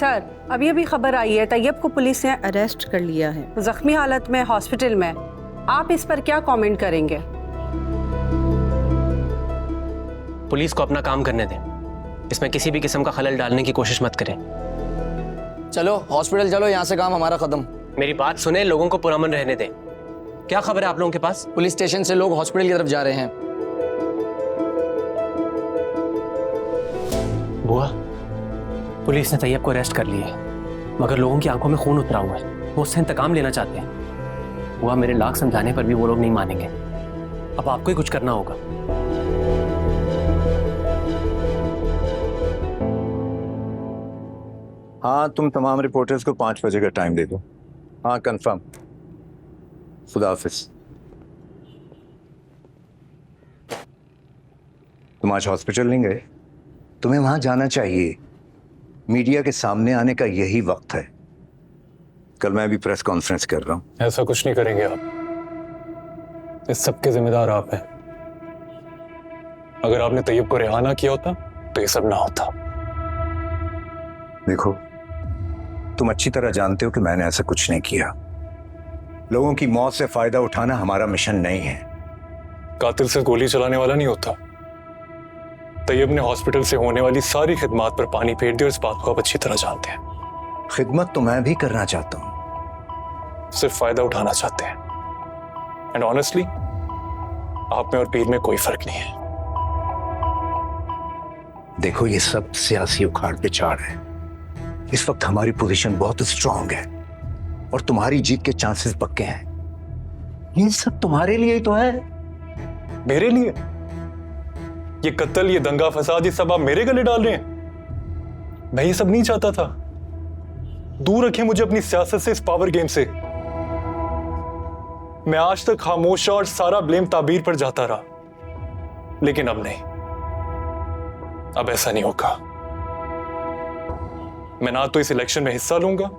Sir, अभी अभी खबर आई है तैयब को पुलिस ने अरेस्ट कर लिया है, जख्मी हालत में हॉस्पिटल में। आप इस पर क्या कमेंट करेंगे? पुलिस को अपना काम करने दें, इसमें किसी भी किस्म का खलल डालने की कोशिश मत करें। चलो हॉस्पिटल चलो, यहाँ से काम हमारा खत्म। मेरी बात सुने, लोगों को पुरअमन रहने दें। क्या खबर है आप लोगों के पास? पुलिस स्टेशन से लोग हॉस्पिटल की तरफ जा रहे हैं। बुआ, पुलिस ने तैयब को अरेस्ट कर लिया है, मगर लोगों की आंखों में खून उतरा हुआ है। वो उससे इंतकाम लेना चाहते हैं। बुआ, मेरे लाख समझाने पर भी वो लोग नहीं मानेंगे। अब आपको ही कुछ करना होगा। हाँ, तुम तमाम रिपोर्टर्स को 5 बजे का टाइम दे दो। हाँ, कंफर्म। खुदा हाफिज। तुम आज हॉस्पिटल नहीं गए? तुम्हें वहां जाना चाहिए। मीडिया के सामने आने का यही वक्त है। कल मैं भी प्रेस कॉन्फ्रेंस कर रहा हूं। ऐसा कुछ नहीं करेंगे आप। इस सब के जिम्मेदार आप हैं। अगर आपने तैयब को रिहा ना किया होता तो ये सब ना होता। देखो, तुम अच्छी तरह जानते हो कि मैंने ऐसा कुछ नहीं किया। लोगों की मौत से फायदा उठाना हमारा मिशन नहीं है। कातिल से गोली चलाने वाला नहीं होता। तैयब ने हॉस्पिटल से होने वाली सारी खिदमात पर पानी फेर दिया और इस बात को आप अच्छी तरह जानते हैं। खिदमत तो मैं भी करना चाहता हूं, सिर्फ फायदा उठाना चाहते हैं। एंड ऑनेस्टली, आप में और पीर में कोई फर्क नहीं है। देखो, ये सब सियासी उखाड़ पिछाड़ है। इस वक्त हमारी पोजीशन बहुत स्ट्रांग है और तुम्हारी जीत के चांसेस पक्के हैं। ये सब तुम्हारे लिए ही तो है। मेरे लिए? ये कत्ल, ये दंगा फसाद, ये सब आप मेरे गले डाल रहे हैं? मैं ये सब नहीं चाहता था। दूर रखें मुझे अपनी सियासत से, इस पावर गेम से। मैं आज तक खामोश और सारा ब्लेम ताबीर पर जाता रहा, लेकिन अब नहीं। अब ऐसा नहीं होगा। मैं ना तो इस इलेक्शन में हिस्सा लूंगा,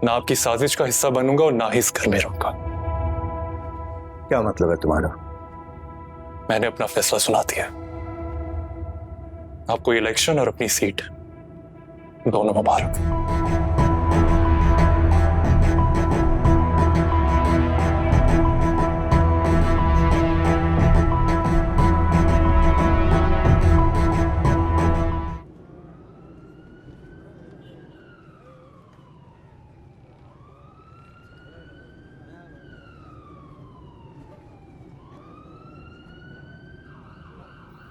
ना आपकी साजिश का हिस्सा बनूंगा और ना ही इस घर में रहूंगा। क्या मतलब है तुम्हारा? मैंने अपना फैसला सुना दिया। आपको इलेक्शन और अपनी सीट दोनों मुबारक।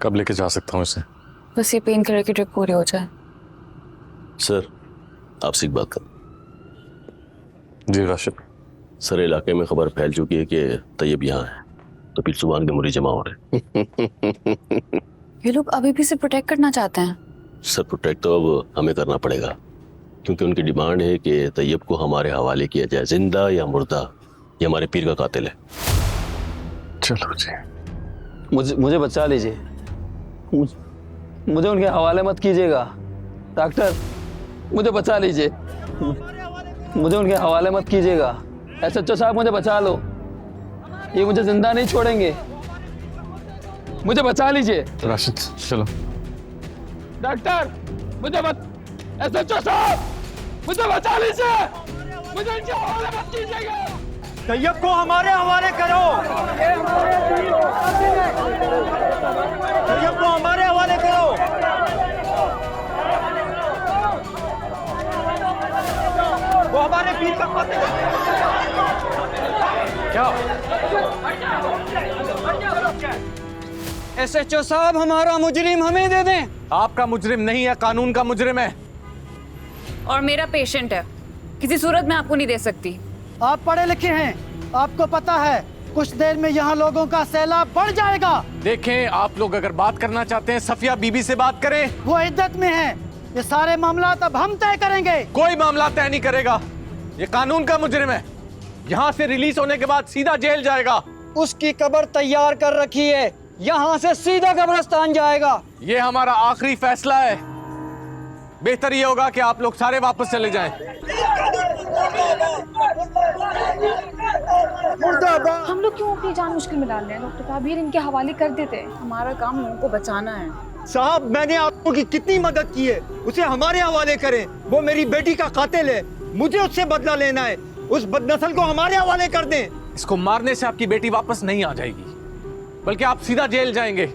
कब लेके जा सकता हूँ इसे? बस ये पेन किलर की ट्रिप पूरी हो जाए। सर, आपसे एक बात कर। जी राशिद। सर, इलाके में खबर फैल चुकी है कि तैयब यहाँ है, तो फिर सुबह के मुरी जमा हो रहे हैं। ये लोग अभी भी इसे प्रोटेक्ट करना चाहते हैं। सर, प्रोटेक्ट तो अब हमें करना पड़ेगा, क्योंकि उनकी डिमांड है कि तैयब को हमारे हवाले किया जाए, जिंदा या मुर्दा। ये हमारे पीर का कातिल है। चलो जी। मुझे बचा लीजिए। मुझे उनके हवाले मत कीजिएगा। डॉक्टर, मुझे बचा लीजिए। मुझे उनके हवाले मत कीजिएगा। SHO साहब, मुझे बचा लो। ये मुझे जिंदा नहीं छोड़ेंगे। मुझे बचा लीजिए। राशिद, चलो। डॉक्टर, मुझे SHO साहब, मुझे बचा लीजिए। मुझे इनके हवाले मत कीजिएगा। तैयब को हमारे हवाले करो। तैयब को हमारे हवाले करो। वो हमारे पीर का कातिल है। क्या? SHO साहब, हमारा मुजरिम हमें दे दें। आपका मुजरिम नहीं है, कानून का मुजरिम है। और मेरा पेशेंट है, किसी सूरत में आपको नहीं दे सकती। आप पढ़े लिखे हैं, आपको पता है कुछ देर में यहाँ लोगों का सैलाब बढ़ जाएगा। देखें, आप लोग अगर बात करना चाहते हैं, सफिया बीबी से बात करें। वो इद्दत में है। ये सारे मामला अब हम तय करेंगे। कोई मामला तय नहीं करेगा। ये कानून का मुजरिम है। यहाँ से रिलीज होने के बाद सीधा जेल जाएगा। उसकी कब्र तैयार कर रखी है, यहाँ से सीधा कब्रिस्तान जाएगा। ये हमारा आखिरी फैसला है। बेहतर ये होगा कि आप लोग सारे वापस चले जाएं। हम लोग क्यों अपनी जान मुश्किल में डाल रहे हैं? डॉक्टर ताबीर इनके हवाले कर देते। हमारा काम उनको बचाना है। साहब मैंने आपको की कितनी मदद की है, उसे हमारे हवाले करें। वो मेरी बेटी का कातिल है, मुझे उससे बदला लेना है। उस बदनस्ल को हमारे हवाले कर दें। इसको मारने से आपकी बेटी वापस नहीं आ जाएगी, बल्कि आप सीधा जेल जाएंगे।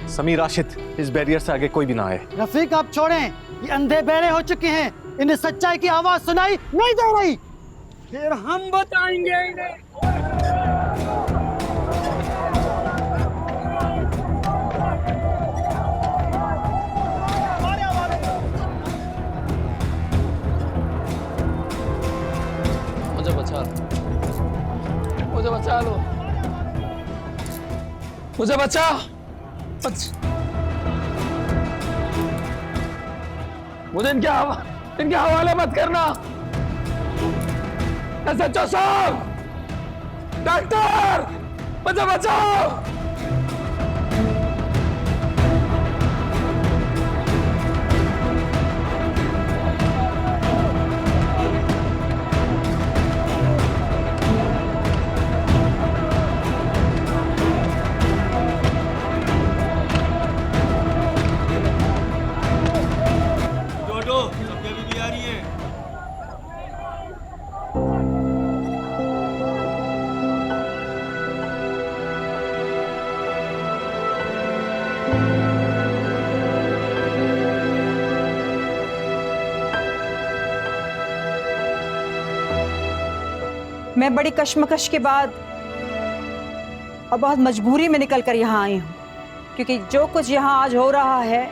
समीर, राशिद, इस बैरियर से आगे कोई भी ना आए। रफीक आप छोड़ें, ये अंधे बहरे हो चुके हैं, इन्हें सच्चाई की आवाज सुनाई नहीं दे रही। फिर हम बताएंगे इन्हें। मुझे बचा लो, मुझे बचा लो, मुझे बचा। मुझे इनके हवाले मत करना। SHO साहब, डॉक्टर, मुझे बचाओ। मैं बड़ी कश्मकश के बाद और बहुत मजबूरी में निकल कर यहाँ आई हूँ, क्योंकि जो कुछ यहाँ आज हो रहा है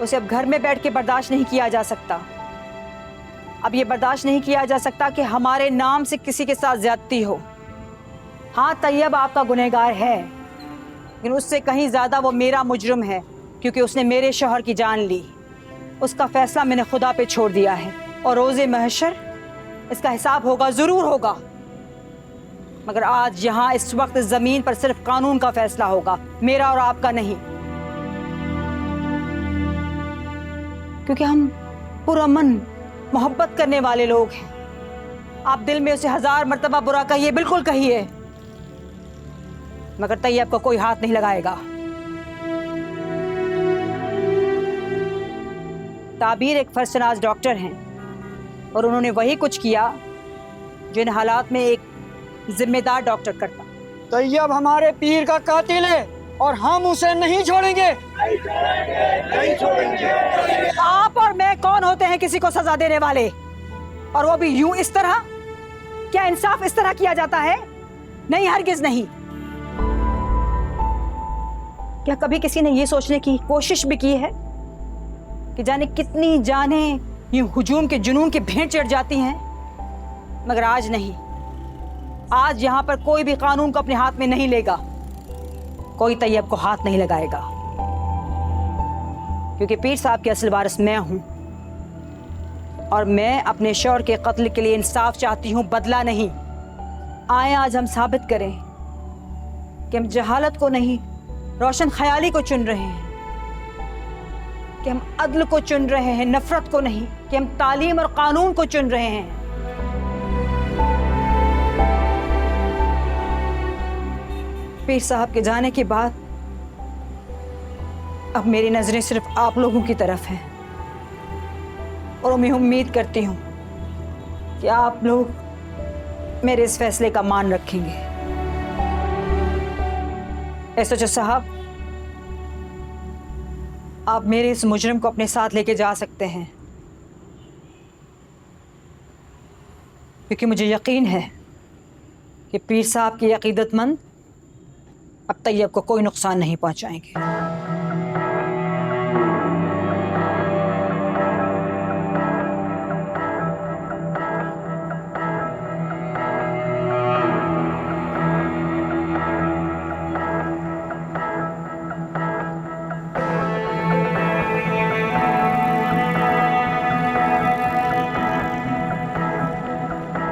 उसे अब घर में बैठ के बर्दाश्त नहीं किया जा सकता। अब ये बर्दाश्त नहीं किया जा सकता कि हमारे नाम से किसी के साथ ज्यादती हो। हाँ, तैयब आपका गुनहगार है, लेकिन उससे कहीं ज़्यादा वो मेरा मुजरिम है, क्योंकि उसने मेरे शौहर की जान ली। उसका फैसला मैंने खुदा पे छोड़ दिया है और रोज़े महशर इसका हिसाब होगा, ज़रूर होगा। मगर आज यहाँ इस वक्त ज़मीन पर सिर्फ कानून का फैसला होगा, मेरा और आपका नहीं, क्योंकि हम पुरअमन मोहब्बत करने वाले लोग हैं। आप दिल में उसे 1000 मर्तबा बुरा कहिए, बिल्कुल कहिए, मगर तैयब को कोई हाथ नहीं लगाएगा। ताबीर एक फर्शनाज डॉक्टर हैं और उन्होंने वही कुछ किया जो इन हालात में एक जिम्मेदार डॉक्टर करता। तैयब हमारे पीर का कातिल है और हम उसे नहीं छोड़ेंगे। नहीं छोड़ेंगे। आप और मैं कौन होते हैं किसी को सजा देने वाले, और वो भी यूं इस तरह? क्या इंसाफ इस तरह किया जाता है? नहीं, हरगिज नहीं। क्या कभी किसी ने ये सोचने की कोशिश भी की है कि जाने कितनी जानें यूं हुजूम के जुनून की भेंट चढ़ जाती हैं? मगर आज नहीं। आज यहां पर कोई भी कानून को अपने हाथ में नहीं लेगा, कोई तैयब को हाथ नहीं लगाएगा, क्योंकि पीर साहब के असल वारिस मैं हूं और मैं अपने शौहर के कत्ल के लिए इंसाफ चाहती हूं, बदला नहीं। आए आज हम साबित करें कि हम जहालत को नहीं, रोशन ख्याली को चुन रहे हैं, कि हम अदल को चुन रहे हैं, नफरत को नहीं, कि हम तालीम और कानून को चुन रहे हैं। पीर साहब के जाने के बाद अब मेरी नजरें सिर्फ आप लोगों की तरफ हैं और मैं उम्मीद करती हूं कि आप लोग मेरे इस फैसले का मान रखेंगे। SHO साहब, आप मेरे इस मुजरिम को अपने साथ लेके जा सकते हैं, क्योंकि मुझे यकीन है कि पीर साहब के अकीदतमंद अब तैयब को कोई नुकसान नहीं पहुंचाएंगे।